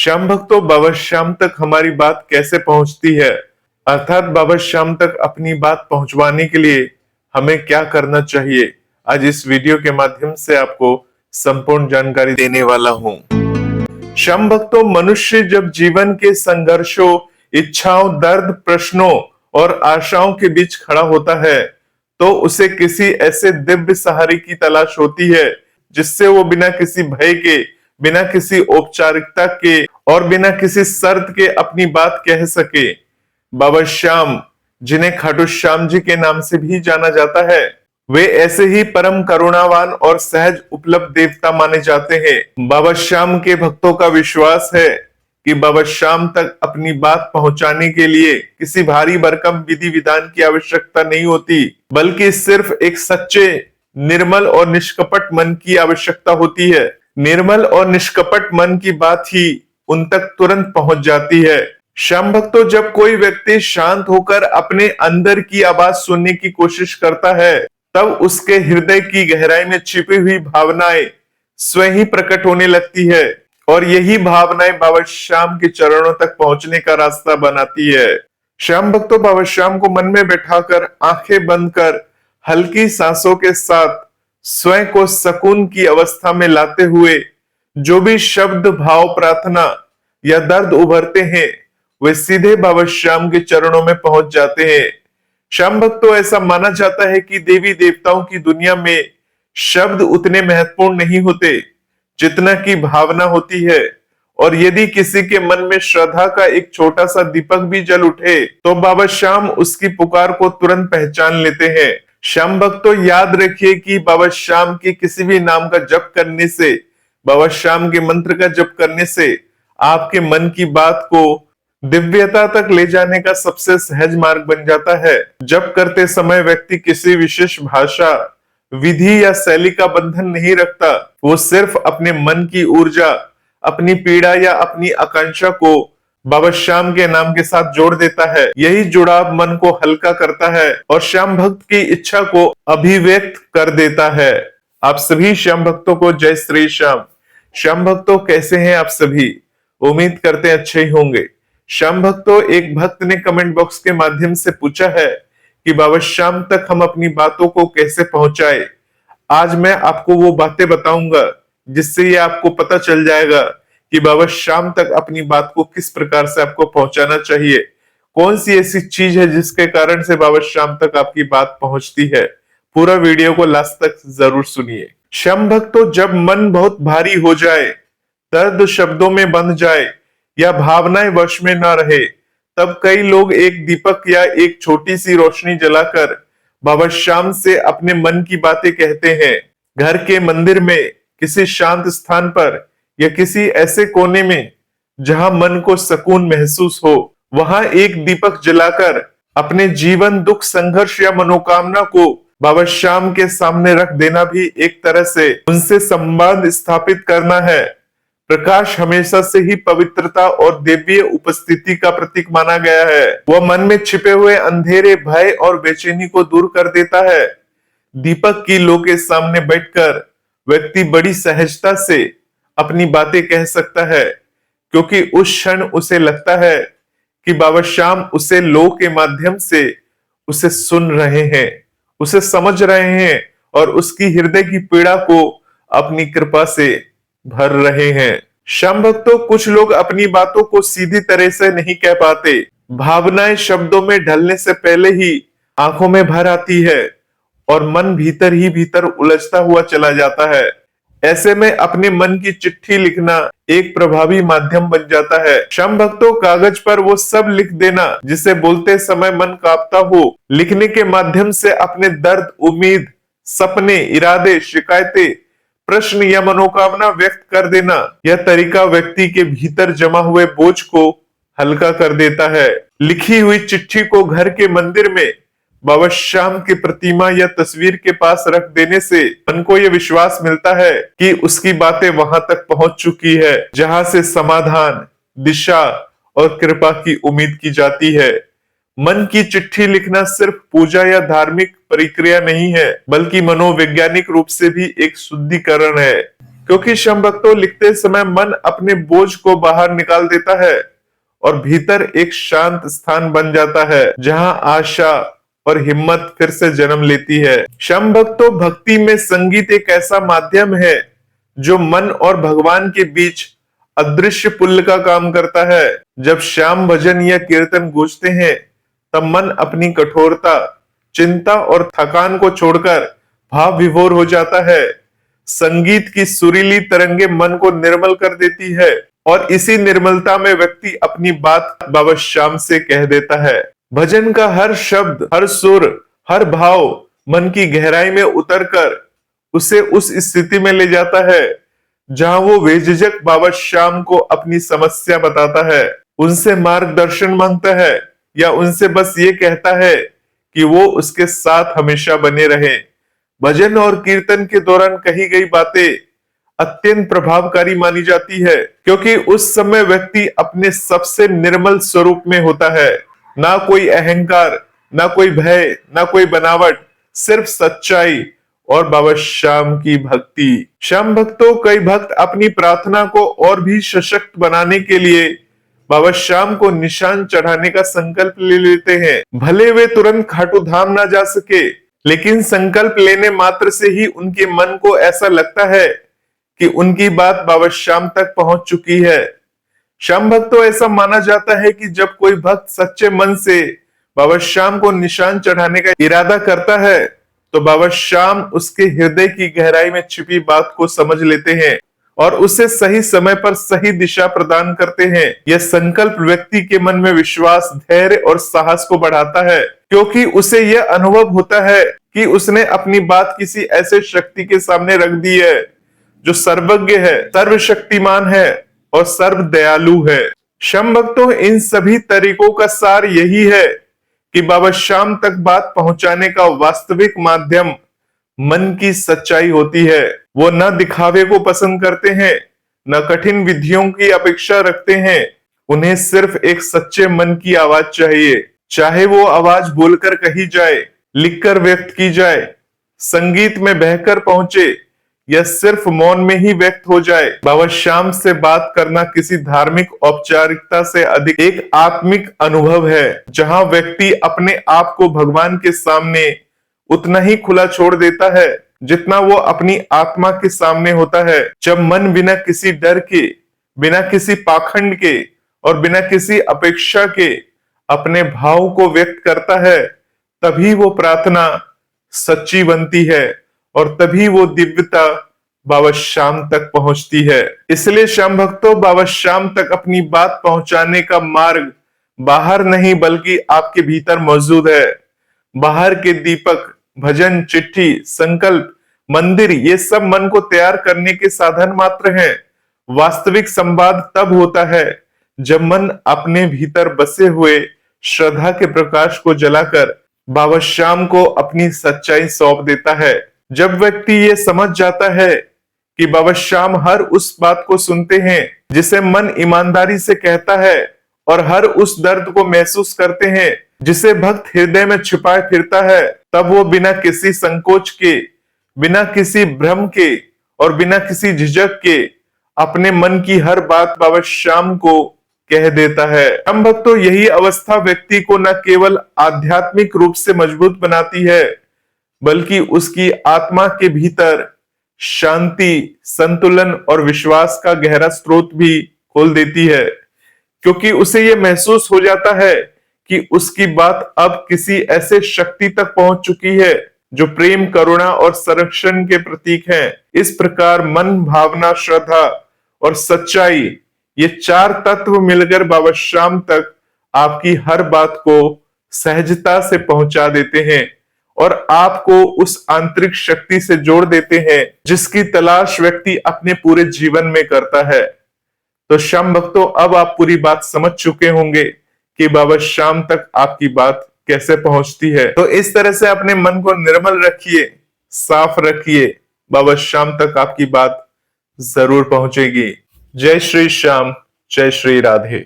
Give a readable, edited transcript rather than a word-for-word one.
श्याम भक्तों, बाबा श्याम तक हमारी बात कैसे पहुंचती है, अर्थात बाबा श्याम तक अपनी बात पहुंचवाने के लिए हमें क्या करना चाहिए, आज इस वीडियो के माध्यम से आपको संपूर्ण जानकारी देने वाला हूं। श्याम भक्तों, मनुष्य जब जीवन के संघर्षों, इच्छाओं, दर्द, प्रश्नों और आशाओं के बीच खड़ा होता है तो उसे किसी ऐसे दिव्य सहारे की तलाश होती है जिससे वो बिना किसी भय के, बिना किसी औपचारिकता के और बिना किसी शर्त के अपनी बात कह सके। बाबा श्याम, जिन्हें खाटू श्याम जी के नाम से भी जाना जाता है, वे ऐसे ही परम करुणावान और सहज उपलब्ध देवता माने जाते हैं। बाबा श्याम के भक्तों का विश्वास है कि बाबा श्याम तक अपनी बात पहुंचाने के लिए किसी भारी भरकम विधि विधान की आवश्यकता नहीं होती, बल्कि सिर्फ एक सच्चे, निर्मल और निष्कपट मन की आवश्यकता होती है। निर्मल और निष्कपट मन की बात ही उन तक तुरंत पहुंच जाती है। श्याम भक्तों, जब कोई व्यक्ति शांत होकर अपने अंदर की आवाज सुनने की कोशिश करता है तब उसके हृदय की गहराई में छिपी हुई भावनाएं स्वयं ही प्रकट होने लगती है और यही भावनाएं बाबा श्याम के चरणों तक पहुंचने का रास्ता बनाती है। श्याम भक्तों, बाबा श्याम को मन में बैठाकर आंखें बंद कर हल्की सांसों के साथ स्वयं को सुकून की अवस्था में लाते हुए जो भी शब्द, भाव, प्रार्थना या दर्द उभरते हैं वे सीधे बाबा श्याम के चरणों में पहुंच जाते हैं। श्याम भक्तों, ऐसा माना जाता है कि देवी देवताओं की दुनिया में शब्द उतने महत्वपूर्ण नहीं होते जितना की भावना होती है, और यदि किसी के मन में श्रद्धा का एक छोटा सा दीपक भी जल उठे तो बाबा श्याम उसकी पुकार को तुरंत पहचान लेते हैं। श्याम भक्तों, याद रखिए कि बाबा श्याम के किसी भी नाम का जप करने से, बाबा श्याम के मंत्र का जप करने से आपके मन की बात को दिव्यता तक ले जाने का सबसे सहज मार्ग बन जाता है। जप करते समय व्यक्ति किसी विशेष भाषा, विधि या शैली का बंधन नहीं रखता, वो सिर्फ अपने मन की ऊर्जा, अपनी पीड़ा या अपनी आकांक्षा को बाबा श्याम के नाम के साथ जोड़ देता है। यही जुड़ाव मन को हल्का करता है और श्याम भक्त की इच्छा को अभिव्यक्त कर देता है। आप सभी श्याम भक्तों को जय श्री श्याम। श्याम भक्तों, कैसे हैं आप सभी? उम्मीद करते हैं अच्छे ही होंगे। श्याम भक्तों, एक भक्त ने कमेंट बॉक्स के माध्यम से पूछा है कि बाबा श्याम तक हम अपनी बातों को कैसे पहुंचाए। आज मैं आपको वो बातें बताऊंगा जिससे ये आपको पता चल जाएगा कि बाबा श्याम तक अपनी बात को किस प्रकार से आपको पहुंचाना चाहिए। कौन सी ऐसी चीज है जिसके कारण से बाबा श्याम तक आपकी बात पहुंचती है। पूरा वीडियो को लास्ट तक जरूर सुनिए। श्याम भक्तों, जब मन बहुत भारी हो जाए, दर्द शब्दों में बंध जाए या भावनाएं वश में न रहे, तब कई लोग एक दीपक या एक छोटी सी रोशनी जलाकर बाबा श्याम से अपने मन की बातें कहते हैं। घर के मंदिर में, किसी शांत स्थान पर या किसी ऐसे कोने में जहां मन को सुकून महसूस हो, वहां एक दीपक जलाकर अपने जीवन, दुख, संघर्ष या मनोकामना को बाबा श्याम के सामने रख देना भी एक तरह से उनसे संबंध स्थापित करना है। प्रकाश हमेशा से ही पवित्रता और दिव्य उपस्थिति का प्रतीक माना गया है। वह मन में छिपे हुए अंधेरे, भय और बेचैनी को दूर कर देता है। दीपक की लो के सामने बैठकर व्यक्ति बड़ी सहजता से अपनी बातें कह सकता है, क्योंकि उस क्षण उसे लगता है कि बाबा श्याम उसे लो के माध्यम से उसे सुन रहे हैं, उसे समझ रहे हैं और उसकी हृदय की पीड़ा को अपनी कृपा से भर रहे हैं। श्याम भक्तों, कुछ लोग अपनी बातों को सीधी तरह से नहीं कह पाते। भावनाएं शब्दों में ढलने से पहले ही आंखों में भर आती है और मन भीतर ही भीतर उलझता हुआ चला जाता है। ऐसे में अपने मन की चिट्ठी लिखना एक प्रभावी माध्यम बन जाता है। श्याम भक्तों, कागज पर वो सब लिख देना जिसे बोलते समय मन कांपता हो। लिखने के माध्यम से अपने दर्द, उम्मीद, सपने, इरादे, शिकायतें, प्रश्न या मनोकामना व्यक्त कर देना, यह तरीका व्यक्ति के भीतर जमा हुए बोझ को हल्का कर देता है। लिखी हुई चिट्ठी को घर के मंदिर में बाबा श्याम की प्रतिमा या तस्वीर के पास रख देने से मन को यह विश्वास मिलता है कि उसकी बातें वहां तक पहुंच चुकी है जहां से समाधान, दिशा और कृपा की उम्मीद की जाती है। मन की चिट्ठी लिखना सिर्फ पूजा या धार्मिक प्रक्रिया नहीं है, बल्कि मनोवैज्ञानिक रूप से भी एक शुद्धिकरण है। क्योंकि श्याम भक्तों लिखते समय मन अपने बोझ को बाहर निकाल देता है और भीतर एक शांत स्थान बन जाता है जहां आशा और हिम्मत फिर से जन्म लेती है। श्याम भक्तों भक्ति में संगीत एक ऐसा माध्यम है जो मन और भगवान के बीच अदृश्य पुल का काम करता है। जब श्याम भजन या कीर्तन गूंजते हैं तब मन अपनी कठोरता, चिंता और थकान को छोड़कर भाव विभोर हो जाता है। संगीत की सुरीली तरंगे मन को निर्मल कर देती है और इसी निर्मलता में व्यक्ति अपनी बात बाबा श्याम से कह देता है। भजन का हर शब्द, हर सुर, हर भाव मन की गहराई में उतरकर उसे उस स्थिति में ले जाता है जहां वो बेझिझक बाबा श्याम को अपनी समस्या बताता है, उनसे मार्गदर्शन मांगता है या उनसे बस ये कहता है कि वो उसके साथ हमेशा बने रहे। भजन और कीर्तन के दौरान कही गई बातें अत्यंत प्रभावकारी मानी जाती है क्योंकि उस समय व्यक्ति अपने सबसे निर्मल स्वरूप में होता है। ना कोई अहंकार, ना कोई भय, ना कोई बनावट, सिर्फ सच्चाई और बाबा श्याम की भक्ति। श्याम भक्तों कई भक्त अपनी प्रार्थना को और भी सशक्त बनाने के लिए बाबा श्याम को निशान चढ़ाने का संकल्प ले लेते हैं। भले वे तुरंत खाटू धाम ना जा सके, लेकिन संकल्प लेने मात्र से ही उनके मन को ऐसा लगता है कि उनकी बात बाबा श्याम तक पहुंच चुकी है। श्याम भक्तों ऐसा माना जाता है कि जब कोई भक्त सच्चे मन से बाबा श्याम को निशान चढ़ाने का इरादा करता है तो बाबा श्याम उसके हृदय की गहराई में छिपी बात को समझ लेते हैं और उसे सही समय पर सही दिशा प्रदान करते हैं। यह संकल्प व्यक्ति के मन में विश्वास, धैर्य और साहस को बढ़ाता है क्योंकि उसे यह अनुभव होता है कि उसने अपनी बात किसी ऐसे शक्ति के सामने रख दी है जो सर्वज्ञ है, सर्वशक्तिमान है और सर्व दयालु है। श्याम भक्तों इन सभी तरीकों का सार यही है कि बाबा श्याम तक बात पहुंचाने का वास्तविक माध्यम मन की सच्चाई होती है। वो न दिखावे को पसंद करते हैं, न कठिन विधियों की अपेक्षा रखते हैं। उन्हें सिर्फ एक सच्चे मन की आवाज चाहिए, चाहे वो आवाज बोलकर कही जाए, लिखकर व्यक्त की जाए, संगीत में बहकर पहुंचे या सिर्फ मौन में ही व्यक्त हो जाए। बाबा श्याम से बात करना किसी धार्मिक औपचारिकता से अधिक एक आत्मिक अनुभव है जहां व्यक्ति अपने आप को भगवान के सामने उतना ही खुला छोड़ देता है जितना वो अपनी आत्मा के सामने होता है। जब मन बिना किसी डर के, बिना किसी पाखंड के और बिना किसी अपेक्षा के अपने भाव को व्यक्त करता है तभी वो प्रार्थना सच्ची बनती है और तभी वो दिव्यता बाबा श्याम तक पहुंचती है। इसलिए श्याम भक्तों बाबा श्याम तक अपनी बात पहुंचाने का मार्ग बाहर नहीं बल्कि आपके भीतर मौजूद है। बाहर के दीपक, भजन, चिट्ठी, संकल्प, मंदिर ये सब मन को तैयार करने के साधन मात्र हैं। वास्तविक संवाद तब होता है जब मन अपने भीतर बसे हुए श्रद्धा के प्रकाश को जलाकर बाबा श्याम को अपनी सच्चाई सौंप देता है। जब व्यक्ति ये समझ जाता है कि बाबा श्याम हर उस बात को सुनते हैं जिसे मन ईमानदारी से कहता है और हर उस दर्द को महसूस करते हैं जिसे भक्त हृदय में छिपाए फिरता है, तब वो बिना किसी संकोच के, बिना किसी भ्रम के और बिना किसी झिझक के अपने मन की हर बात बाबा श्याम को कह देता है। हम भक्तों यही अवस्था व्यक्ति को न केवल आध्यात्मिक रूप से मजबूत बनाती है बल्कि उसकी आत्मा के भीतर शांति, संतुलन और विश्वास का गहरा स्रोत भी खोल देती है क्योंकि उसे यह महसूस हो जाता है कि उसकी बात अब किसी ऐसे शक्ति तक पहुंच चुकी है जो प्रेम, करुणा और संरक्षण के प्रतीक हैं। इस प्रकार मन, भावना, श्रद्धा और सच्चाई ये चार तत्व मिलकर बाबा श्याम तक आपकी हर बात को सहजता से पहुंचा देते हैं और आपको उस आंतरिक शक्ति से जोड़ देते हैं जिसकी तलाश व्यक्ति अपने पूरे जीवन में करता है। तो श्याम भक्तों अब आप पूरी बात समझ चुके होंगे कि बाबा श्याम तक आपकी बात कैसे पहुंचती है। तो इस तरह से अपने मन को निर्मल रखिए, साफ रखिए, बाबा श्याम तक आपकी बात जरूर पहुंचेगी। जय श्री श्याम, जय श्री राधे।